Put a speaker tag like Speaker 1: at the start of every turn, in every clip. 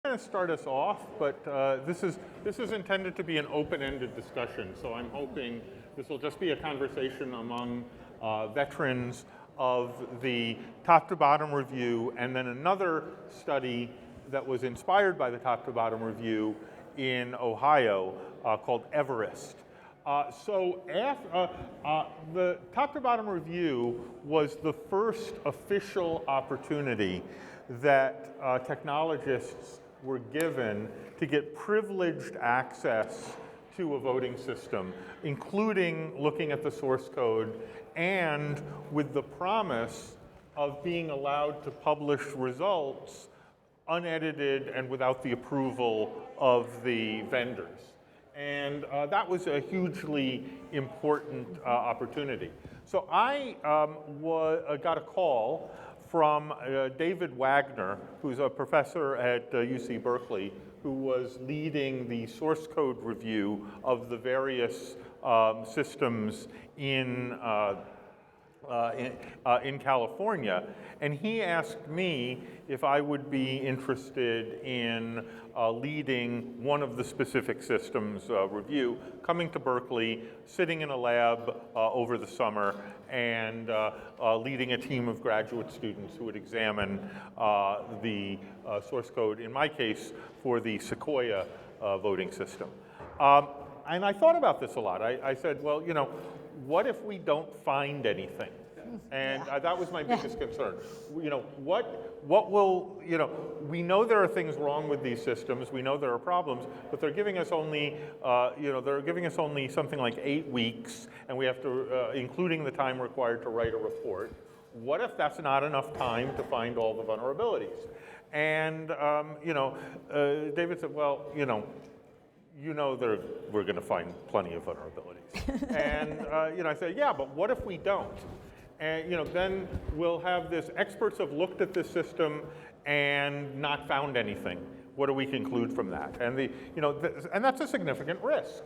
Speaker 1: going to start us off, but this is intended to be an open-ended discussion. So I'm hoping this will just be a conversation among veterans of the top-to-bottom review, and then another study that was inspired by the top-to-bottom review in Ohio called EVEREST. The top-to-bottom review was the first official opportunity that technologists were given to get privileged access to a voting system, including looking at the source code and with the promise of being allowed to publish results unedited and without the approval of the vendors. And that was a hugely important opportunity. So I got a call from David Wagner, who's a professor at UC Berkeley, who was leading the source code review of the various systems in California. And he asked me if I would be interested in leading one of the specific systems review, coming to Berkeley, sitting in a lab over the summer, and leading a team of graduate students who would examine the source code, in my case, for the Sequoia voting system. And I thought about this a lot. I said, well, you know, what if we don't find anything? And that was my biggest concern. You know, what will, you know, we know there are things wrong with these systems, we know there are problems, but they're giving us only, they're giving us only something like 8 weeks, and we have to, including the time required to write a report. What if that's not enough time to find all the vulnerabilities? And, David said, well, we're going to find plenty of vulnerabilities. And, I said, yeah, but what if we don't? And then we'll have this, experts have looked at this system and not found anything. What do we conclude from that? And and that's a significant risk.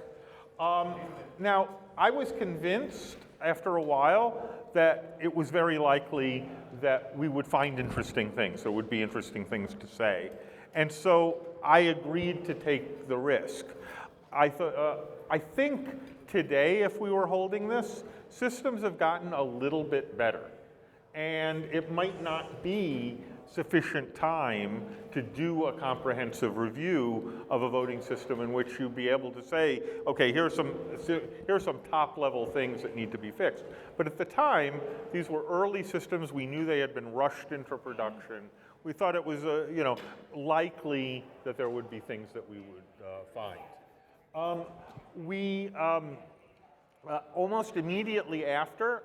Speaker 1: Now, I was convinced after a while that it was very likely that we would find interesting things. There would be interesting things to say. And so I agreed to take the risk. I think today, if we were holding this, systems have gotten a little bit better. And it might not be sufficient time to do a comprehensive review of a voting system in which you'd be able to say, okay, here's some top-level things that need to be fixed. But at the time, these were early systems. We knew they had been rushed into production. We thought it was, likely that there would be things that we would find. Almost immediately after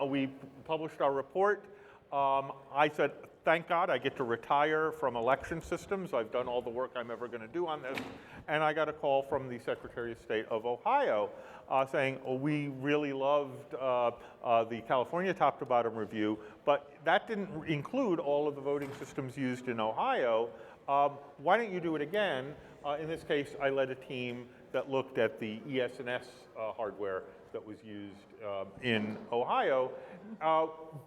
Speaker 1: we published our report, I said, thank God I get to retire from election systems. I've done all the work I'm ever going to do on this. And I got a call from the Secretary of State of Ohio saying, we really loved the California top-to-bottom review, but that didn't include all of the voting systems used in Ohio. Why don't you do it again? In this case, I led a team that looked at the ES&S hardware that was used in Ohio.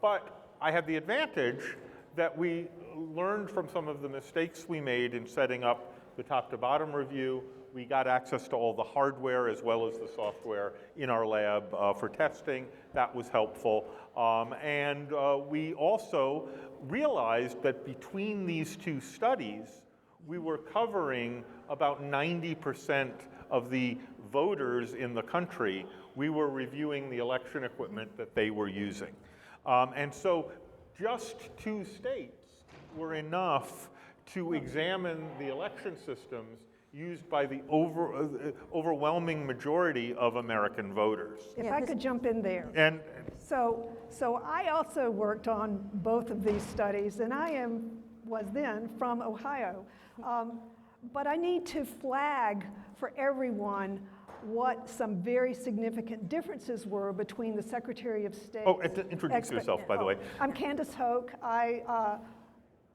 Speaker 1: But I had the advantage that we learned from some of the mistakes we made in setting up the top-to-bottom review. We got access to all the hardware as well as the software in our lab for testing. That was helpful. And we also realized that between these two studies, we were covering about 90% of the voters in the country. We were reviewing the election equipment that they were using. And so just 2 states were enough to examine the election systems used by the overwhelming majority of American voters.
Speaker 2: If I could jump in there.
Speaker 1: And
Speaker 2: so I also worked on both of these studies, and I was then from Ohio. But I need to flag for everyone what some very significant differences were between the Secretary of State.
Speaker 1: Oh, introduce yourself, by the way.
Speaker 2: I'm Candice Hoke. I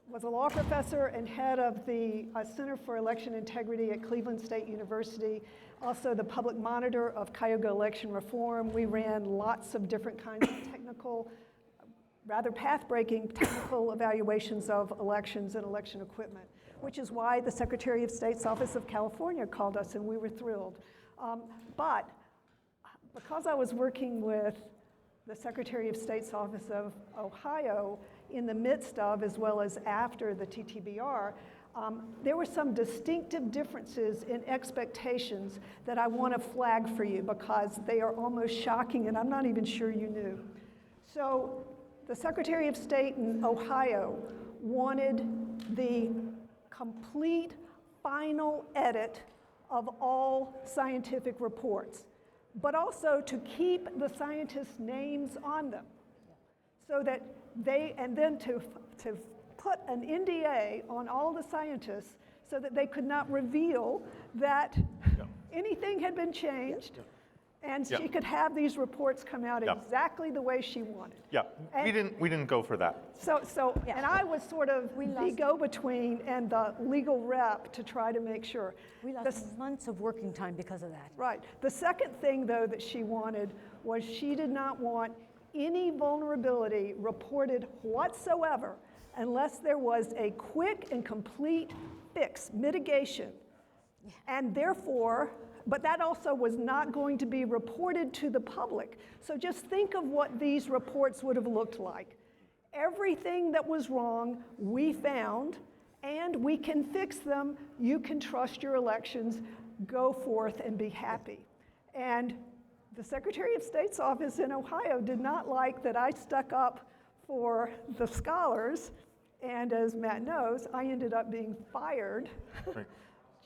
Speaker 2: was a law professor and head of the Center for Election Integrity at Cleveland State University, also the public monitor of Cuyahoga election reform. We ran lots of different kinds of technical, rather path-breaking technical evaluations of elections and election equipment. which is why the Secretary of State's Office of California called us, and we were thrilled. But because I was working with the Secretary of State's Office of Ohio in the midst of, as well as after the TTBR, there were some distinctive differences in expectations that I want to flag for you because they are almost shocking, and I'm not even sure you knew. So the Secretary of State in Ohio wanted the complete final edit of all scientific reports, but also to keep the scientists' names on them so that they, and then to put an NDA on all the scientists so that they could not reveal that anything had been changed, and she could have these reports come out exactly the way she wanted.
Speaker 1: Yeah, and we didn't go for that.
Speaker 2: And I was sort of the go-between and the legal rep to try to make sure.
Speaker 3: We lost months of working time because of that.
Speaker 2: Right. The second thing, though, that she wanted was she did not want any vulnerability reported whatsoever unless there was a quick and complete fix, mitigation. And therefore, but that also was not going to be reported to the public. So just think of what these reports would have looked like. Everything that was wrong, we found, and we can fix them. You can trust your elections, go forth and be happy. And the Secretary of State's office in Ohio did not like that I stuck up for the scholars, and as Matt knows, I ended up being fired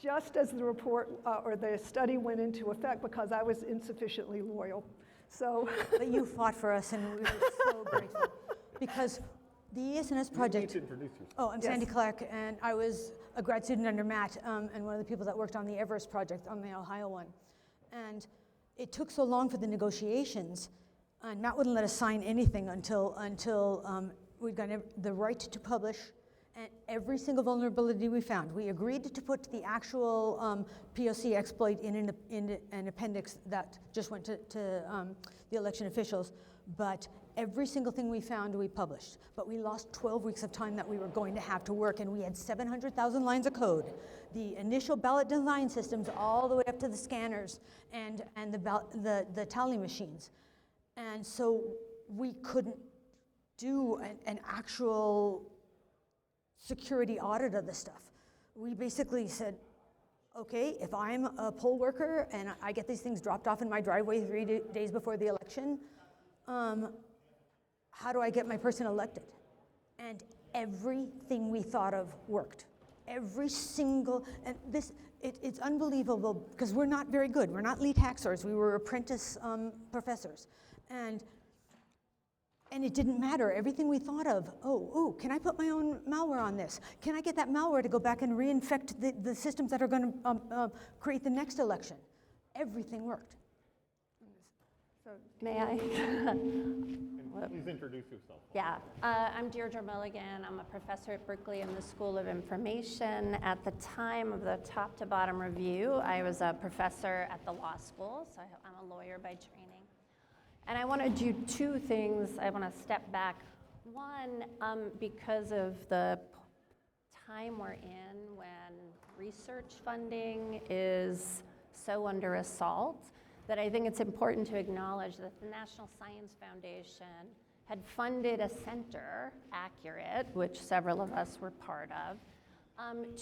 Speaker 2: just as the report or the study went into effect because I was insufficiently loyal. So,
Speaker 3: but you fought for us, and we were so grateful because the ES&S project.
Speaker 1: You need to introduce yourself.
Speaker 3: Oh, I'm Sandy Clark, and I was a grad student under Matt, and one of the people that worked on the EVEREST project on the Ohio one, and it took so long for the negotiations, and Matt wouldn't let us sign anything until we'd gotten the right to publish, and every single vulnerability we found. We agreed to put the actual POC exploit in an appendix that just went to the election officials, but every single thing we found we published. But we lost 12 weeks of time that we were going to have to work, and we had 700,000 lines of code. The initial ballot design systems all the way up to the scanners and the tally machines. And so we couldn't do an actual security audit of this stuff. We basically said, okay, if I'm a poll worker and I get these things dropped off in my driveway 3 days before the election, how do I get my person elected? And everything we thought of worked. Every single, and this, it's unbelievable because we're not very good. We're not lead hacksaws. We were apprentice professors. And it didn't matter. Everything we thought of, oh, can I put my own malware on this? Can I get that malware to go back and reinfect the systems that are going to create the next election? Everything worked.
Speaker 4: So may I?
Speaker 1: Please introduce yourself.
Speaker 4: Yeah, I'm Deirdre Mulligan. I'm a professor at Berkeley in the School of Information. At the time of the top to bottom review, I was a professor at the law school, so I'm a lawyer by training. And I want to do two things. I want to step back. One, because of the time we're in when research funding is so under assault, that I think it's important to acknowledge that the National Science Foundation had funded a center, Accurate, which several of us were part of,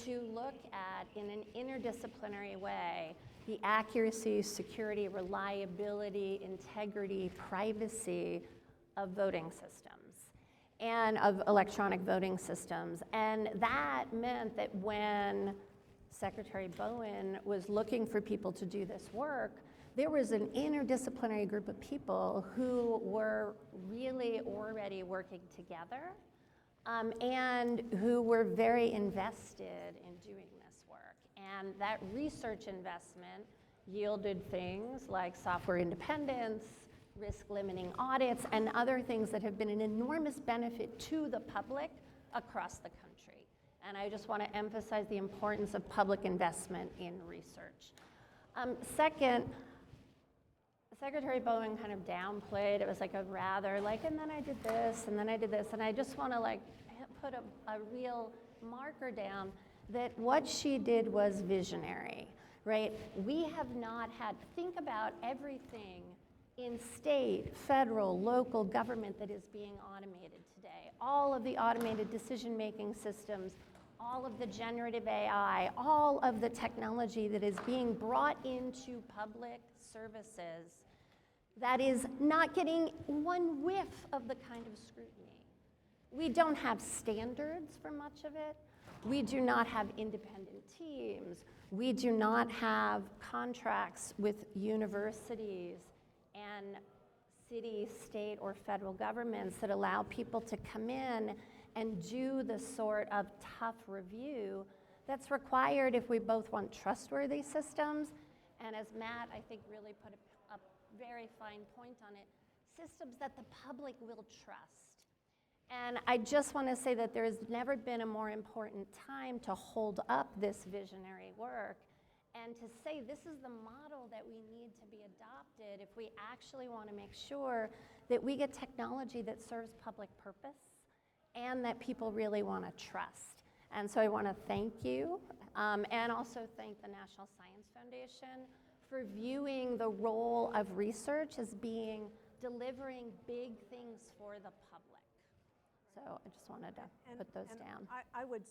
Speaker 4: to look at, in an interdisciplinary way, the accuracy, security, reliability, integrity, privacy of voting systems and of electronic voting systems. And that meant that when Secretary Bowen was looking for people to do this work, there was an interdisciplinary group of people who were really already working together and who were very invested in doing this work. And that research investment yielded things like software independence, risk limiting audits, and other things that have been an enormous benefit to the public across the country. And I just want to emphasize the importance of public investment in research. Second, Secretary Bowen kind of downplayed. It was like a rather like, and then I did this, and then I did this, and I just want to like put a real marker down that what she did was visionary, right? We have not had, think about everything in state, federal, local government that is being automated today. All of the automated decision-making systems, all of the generative AI, all of the technology that is being brought into public services that is not getting one whiff of the kind of scrutiny. We don't have standards for much of it. We do not have independent teams. We do not have contracts with universities and city, state, or federal governments that allow people to come in and do the sort of tough review that's required if we both want trustworthy systems, and as Matt, I think, really put a very fine point on it, systems that the public will trust. And I just want to say that there has never been a more important time to hold up this visionary work and to say this is the model that we need to be adopted if we actually want to make sure that we get technology that serves public purpose and that people really want to trust. And so I want to thank you and also thank the National Science Foundation for viewing the role of research as being delivering big things for the public. So I just wanted to put those down.
Speaker 2: I would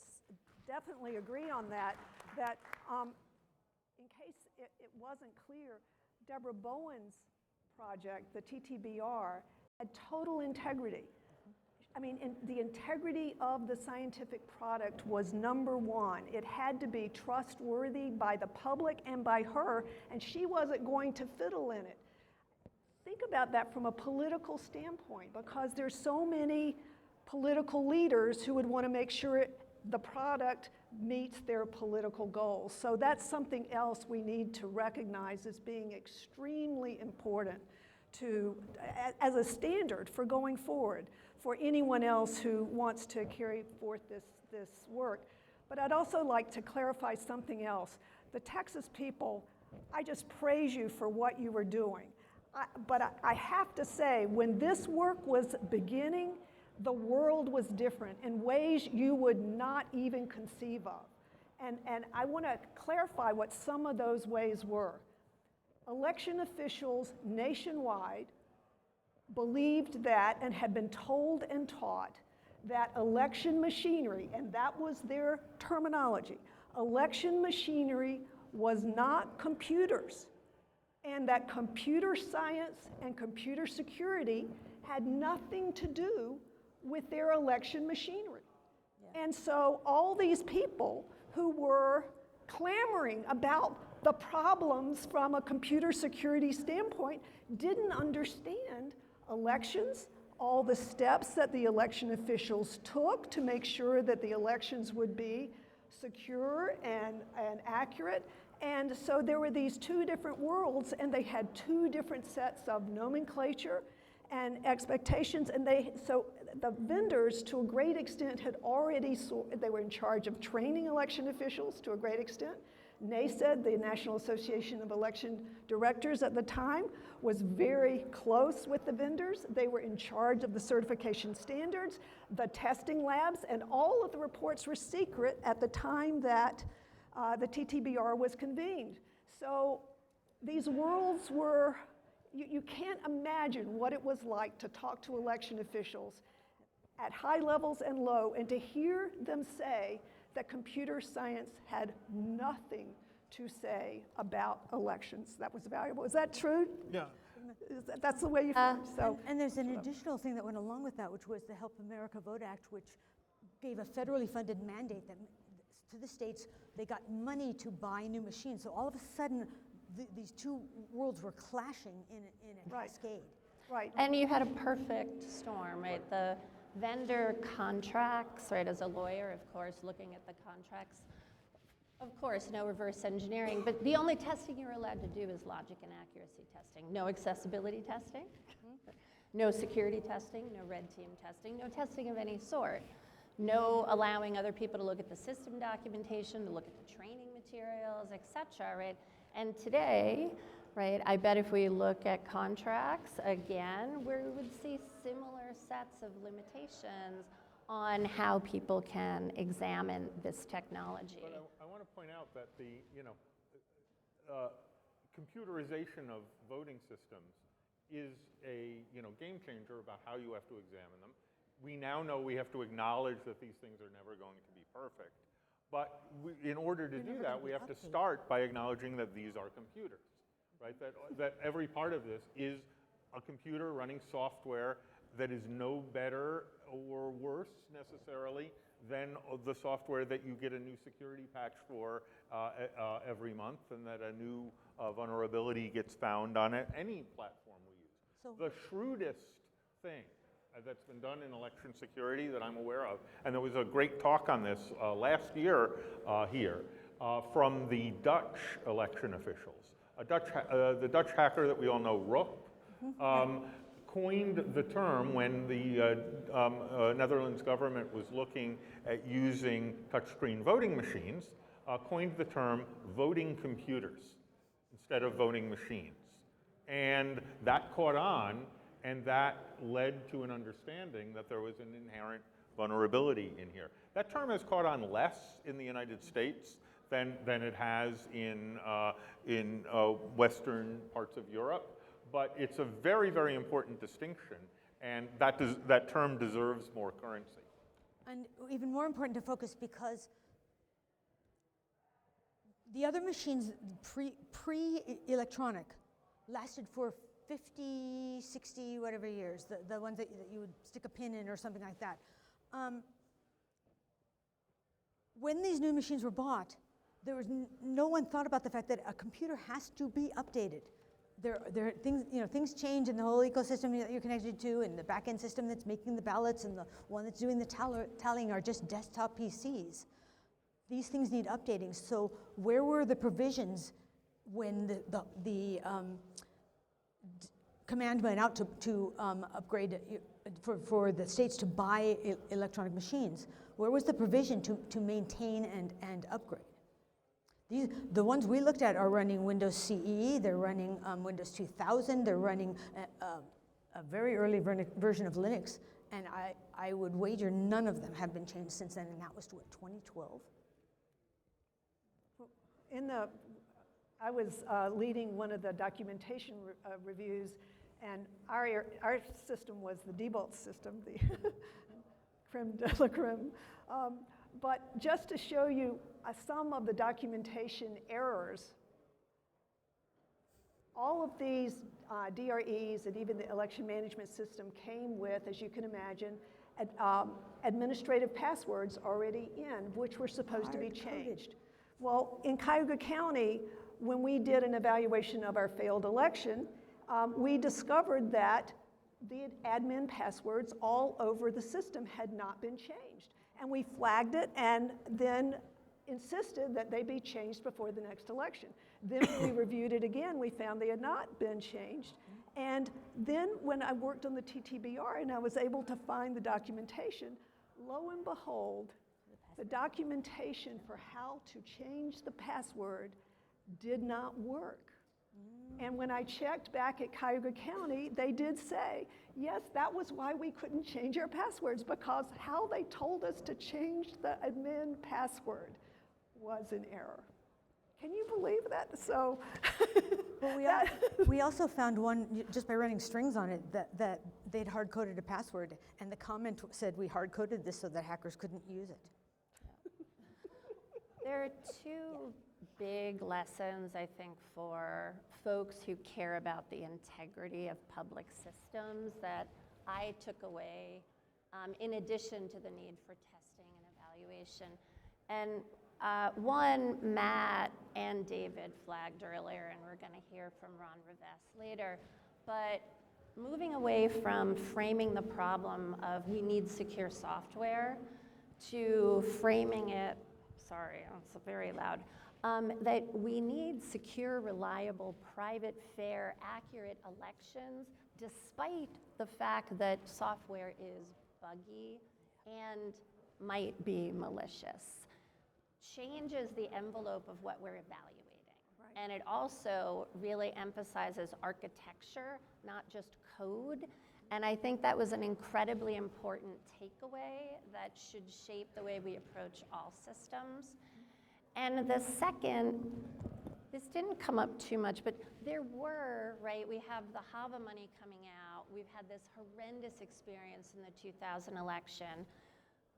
Speaker 2: definitely agree on that, that in case it wasn't clear, Deborah Bowen's project, the TTBR, had total integrity. I mean, the integrity of the scientific product was number one. It had to be trustworthy by the public and by her, and she wasn't going to fiddle in it. Think about that from a political standpoint, because there's so many political leaders who would want to make sure the product meets their political goals. So that's something else we need to recognize as being extremely important as a standard for going forward for anyone else who wants to carry forth this work. But I'd also like to clarify something else. The Texas people, I just praise you for what you were doing. But I have to say, when this work was beginning, the world was different in ways you would not even conceive of. And I want to clarify what some of those ways were. Election officials nationwide believed that and had been told and taught that election machinery, and that was their terminology, election machinery was not computers, and that computer science and computer security had nothing to do with their election machinery. Yeah. And so all these people who were clamoring about the problems from a computer security standpoint didn't understand elections, all the steps that the election officials took to make sure that the elections would be secure and accurate. And so there were these two different worlds, and they had two different sets of nomenclature and expectations, and so the vendors, to a great extent, had already, they were in charge of training election officials to a great extent. NASED, the National Association of Election Directors at the time, was very close with the vendors. They were in charge of the certification standards, the testing labs, and all of the reports were secret at the time that the TTBR was convened. So these worlds were, you can't imagine what it was like to talk to election officials at high levels and low, and to hear them say that computer science had nothing to say about elections that was valuable. Is that true?
Speaker 1: Yeah.
Speaker 2: That's the way you feel? So,
Speaker 3: and there's an additional thing that went along with that, which was the Help America Vote Act, which gave a federally funded mandate that to the states, they got money to buy new machines. So all of a sudden, these two worlds were clashing in a cascade.
Speaker 2: Right.
Speaker 4: And you had a perfect storm, right? The vendor contracts, right, as a lawyer, of course, looking at the contracts, of course, no reverse engineering, but the only testing you're allowed to do is logic and accuracy testing. No accessibility testing, no security testing, no red team testing, no testing of any sort. No allowing other people to look at the system documentation, to look at the training materials, et cetera, right? And today, right, I bet if we look at contracts again, we would see similar sets of limitations on how people can examine this technology.
Speaker 1: But I want to point out that the, computerization of voting systems is a, game changer about how you have to examine them. We now know we have to acknowledge that these things are never going to be perfect. But in order to do that, we have to start by acknowledging that these are computers, right? That every part of this is a computer running software that is no better or worse necessarily than the software that you get a new security patch for every month, and that a new vulnerability gets found on any platform we use.
Speaker 3: So
Speaker 1: the shrewdest thing that's been done in election security that I'm aware of, and there was a great talk on this last year here from the Dutch election officials. The Dutch hacker that we all know, Rook, coined the term when the Netherlands government was looking at using touchscreen voting machines, coined the term voting computers instead of voting machines. And that caught on, and that led to an understanding that there was an inherent vulnerability in here. That term has caught on less in the United States than it has in Western parts of Europe. But it's a very, very important distinction, and that term deserves more currency.
Speaker 3: And even more important to focus, because the other machines, pre-electronic, lasted for 50, 60, whatever years, the ones that you would stick a pin in or something like that. When these new machines were bought, there was no one thought about the fact that a computer has to be updated. There are things, things change in the whole ecosystem that you're connected to, and the back-end system that's making the ballots and the one that's doing the tallying are just desktop PCs. These things need updating. So where were the provisions when the command went out to upgrade for the states to buy electronic machines? Where was the provision to maintain and upgrade? The ones we looked at are running Windows CE, they're running Windows 2000, they're running a very early version of Linux, and I would wager none of them have been changed since then, and that was, what, 2012?
Speaker 2: I was leading one of the documentation reviews, and our system was the Diebold system, the creme de la creme. But just to show you some of the documentation errors, all of these DREs and even the election management system came with, as you can imagine, administrative passwords already in, which were supposed to be changed. Well, in Cuyahoga County, when we did an evaluation of our failed election, we discovered that the admin passwords all over the system had not been changed. And we flagged it and then insisted that they be changed before the next election. Then we reviewed it again, we found they had not been changed. And then when I worked on the TTBR and I was able to find the documentation, lo and behold, the documentation for how to change the password did not work. And when I checked back at Cuyahoga County, they did say, yes, that was why we couldn't change our passwords, because how they told us to change the admin password was an error. Can you believe that? So,
Speaker 3: well, we also found one, just by running strings on it, that they'd hard-coded a password, and the comment said, we hard-coded this so that hackers couldn't use it.
Speaker 4: There are two big lessons, I think, for folks who care about the integrity of public systems that I took away, in addition to the need for testing and evaluation. And one, Matt and David flagged earlier, and we're going to hear from Ron Rivest later, but moving away from framing the problem of we need secure software to framing it, sorry, it's very loud, that we need secure, reliable, private, fair, accurate elections, despite the fact that software is buggy and might be malicious. Changes the envelope of what we're evaluating.
Speaker 2: right.
Speaker 4: And it also really emphasizes architecture, not just code. And I think that was an incredibly important takeaway that should shape the way we approach all systems. And the second, this didn't come up too much, but there were, right, we have the HAVA money coming out. We've had this horrendous experience in the 2000 election.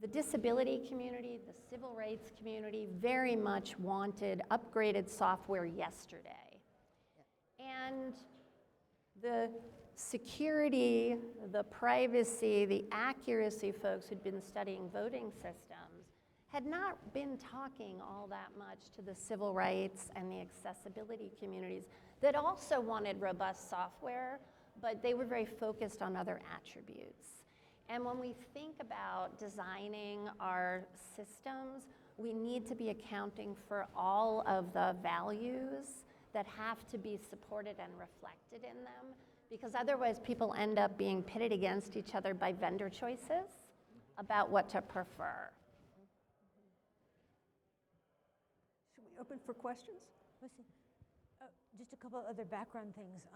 Speaker 4: The disability community, the civil rights community very much wanted upgraded software yesterday. And the security, the privacy, the accuracy folks who'd been studying voting systems had not been talking all that much to the civil rights and the accessibility communities that also wanted robust software, but they were very focused on other attributes. And when we think about designing our systems, we need to be accounting for all of the values that have to be supported and reflected in them, because otherwise people end up being pitted against each other by vendor choices about what to prefer.
Speaker 2: Should we open for questions?
Speaker 3: Let's see. Just a couple of other background things.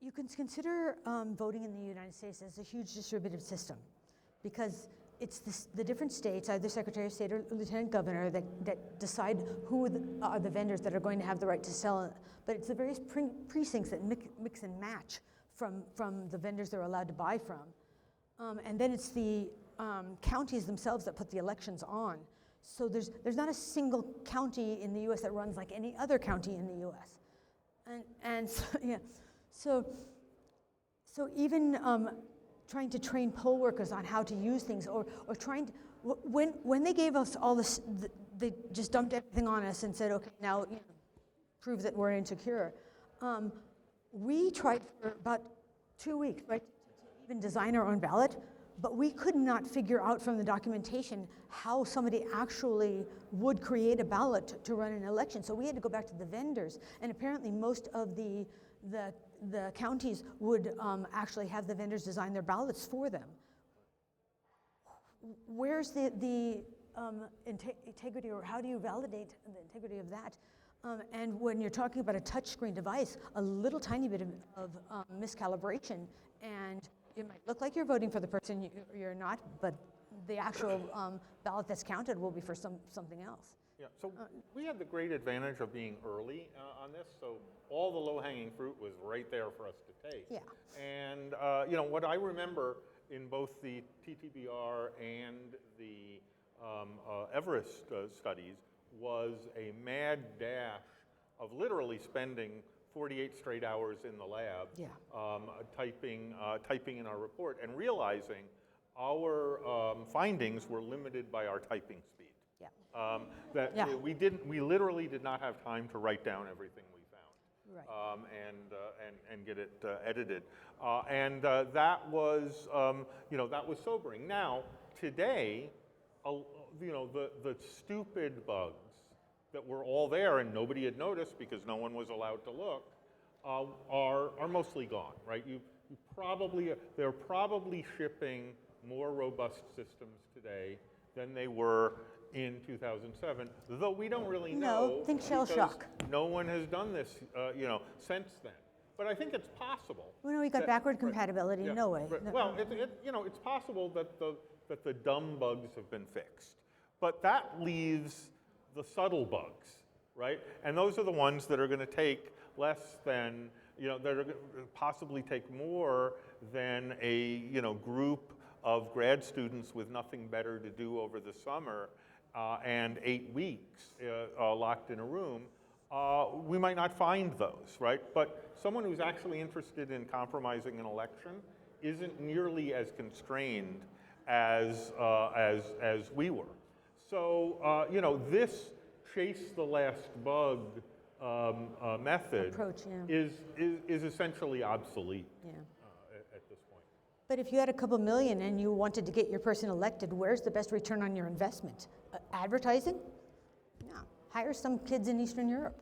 Speaker 3: You can consider voting in the United States as a huge distributive system, because it's the different states, either Secretary of State or Lieutenant Governor, that decide who are the vendors that are going to have the right to sell. But it's the various precincts that mix and match from the vendors they're allowed to buy from. And then it's the counties themselves that put the elections on. So there's not a single county in the US that runs like any other county in the US. And so, yeah. So even trying to train poll workers on how to use things, or trying to, when they gave us all this, they just dumped everything on us and said, okay, now prove that we're insecure. We tried for about 2 weeks, right, to even design our own ballot, but we could not figure out from the documentation how somebody actually would create a ballot to run an election. So we had to go back to the vendors, and apparently most of the counties would actually have the vendors design their ballots for them. Where's the integrity, or how do you validate the integrity of that? And when you're talking about a touchscreen device, a little tiny bit of miscalibration, and it might look like you're voting for the person you're not, but the actual ballot that's counted will be for something else.
Speaker 1: Yeah, so we had the great advantage of being early on this, so all the low-hanging fruit was right there for us to take.
Speaker 3: Yeah.
Speaker 1: And what I remember in both the TTBR and the EVEREST studies was a mad dash of literally spending 48 straight hours in the lab,
Speaker 3: Yeah.
Speaker 1: typing in our report, and realizing our findings were limited by our typing speed.
Speaker 3: Yeah.
Speaker 1: We literally did not have time to write down everything we found,
Speaker 3: Right.
Speaker 1: and get it edited, and that was sobering. Now today, the stupid bugs that were all there and nobody had noticed because no one was allowed to look are mostly gone, right? They're probably shipping more robust systems today than they were in 2007, though we don't really know.
Speaker 3: No, think shell shock.
Speaker 1: No one has done this, since then. But I think it's possible.
Speaker 3: Well, no, we got backward compatibility.
Speaker 1: Yeah,
Speaker 3: No way.
Speaker 1: right.
Speaker 3: No.
Speaker 1: Well, it's possible that the dumb bugs have been fixed, but that leaves the subtle bugs, right? And those are the ones that are going to take less than, that are going to possibly take more than a group of grad students with nothing better to do over the summer and 8 weeks locked in a room. We might not find those, right? But someone who's actually interested in compromising an election isn't nearly as constrained as we were. So this chase the last bug method
Speaker 3: Approach, yeah.
Speaker 1: is essentially obsolete.
Speaker 3: Yeah.
Speaker 1: At this point.
Speaker 3: But if you had a couple million and you wanted to get your person elected, where's the best return on your investment? Advertising? No. Hire some kids in Eastern Europe.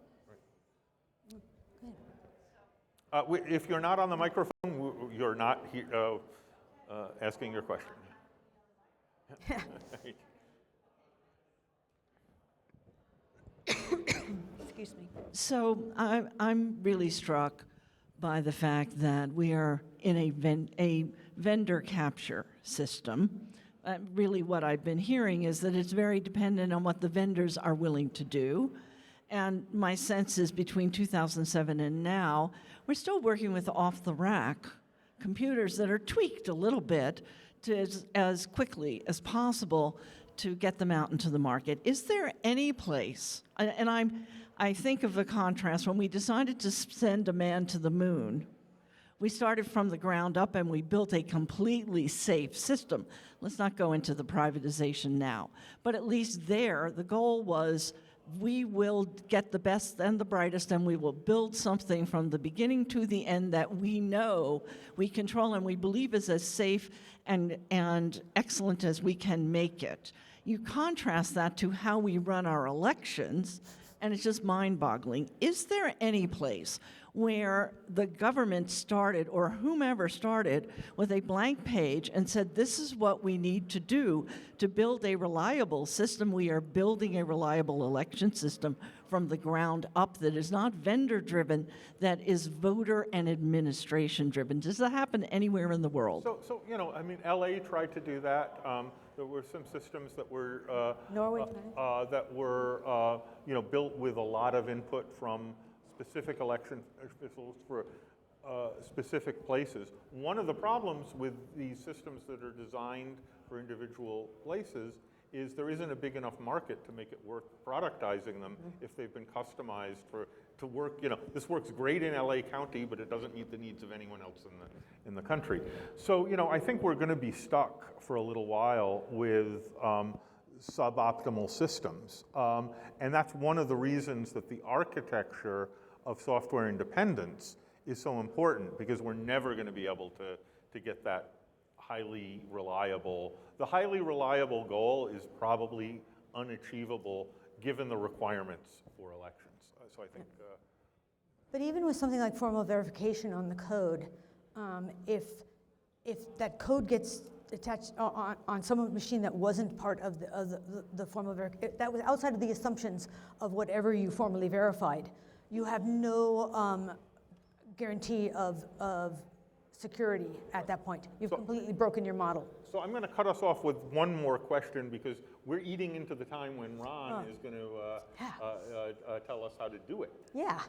Speaker 1: Right. If you're not on the microphone, you're not asking your question.
Speaker 3: Excuse me.
Speaker 5: So I'm really struck by the fact that we are in a vendor capture system. Really what I've been hearing is that it's very dependent on what the vendors are willing to do. And my sense is between 2007 and now, we're still working with off-the-rack computers that are tweaked a little bit to as quickly as possible to get them out into the market. Is there any place, and I think of the contrast, when we decided to send a man to the moon, we started from the ground up and we built a completely safe system. Let's not go into the privatization now. But at least there, the goal was we will get the best and the brightest and we will build something from the beginning to the end that we know we control and we believe is as safe and excellent as we can make it. You contrast that to how we run our elections, and it's just mind-boggling. Is there any place where the government started, or whomever started, with a blank page and said, this is what we need to do to build a reliable system? We are building a reliable election system from the ground up that is not vendor-driven, that is voter and administration-driven. Does that happen anywhere in the world?
Speaker 1: So you know, I mean, LA tried to do that. There were some systems that were
Speaker 3: Norway,
Speaker 1: you know, built with a lot of input from specific election officials for specific places. One of the problems with these systems that are designed for individual places is there isn't a big enough market to make it worth productizing them if they've been customized to work. You know, this works great in LA County, but it doesn't meet the needs of anyone else in the country. So, you know, I think we're going to be stuck for a little while with suboptimal systems. And that's one of the reasons that the architecture of software independence is so important, because we're never going to be able to get that highly reliable. The highly reliable goal is probably unachievable given the requirements for elections. So I think.
Speaker 3: But even with something like formal verification on the code, if that code gets attached on some machine that wasn't part of the formal verification, that was outside of the assumptions of whatever you formally verified, you have no guarantee of security at that point. You've completely broken your model.
Speaker 1: So I'm going to cut us off with one more question, because we're eating into the time when Ron is going to tell us how to do it.
Speaker 3: Yeah.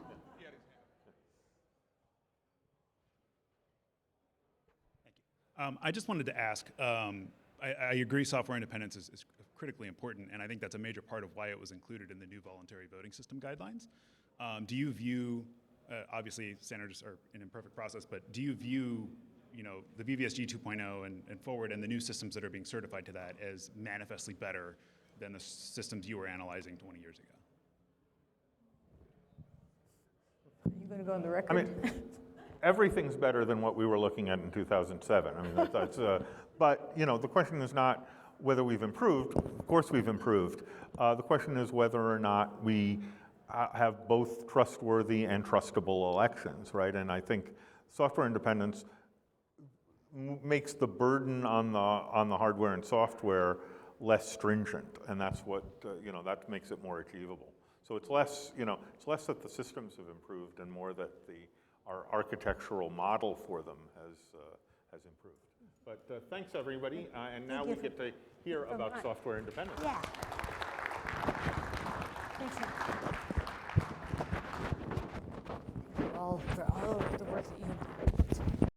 Speaker 6: I just wanted to ask, I agree software independence is critically important, and I think that's a major part of why it was included in the new voluntary voting system guidelines. Do you view, obviously standards are an imperfect process, but do you view, you know, the VVSG 2.0 and forward and the new systems that are being certified to that as manifestly better than the systems you were analyzing 20 years ago?
Speaker 3: Are you going to go on the record?
Speaker 1: I mean, everything's better than what we were looking at in 2007. I mean, but you know, the question is not whether we've improved. Of course we've improved. The question is whether or not we have both trustworthy and trustable elections, right? And I think software independence makes the burden on the hardware and software less stringent, and that's what you know, that makes it more achievable. So it's less, you know, it's less that the systems have improved and more that our architectural model for them has improved. But thanks everybody, and now we get to hear about software independence.
Speaker 3: Yeah. Thanks, Matt. For all of the work that you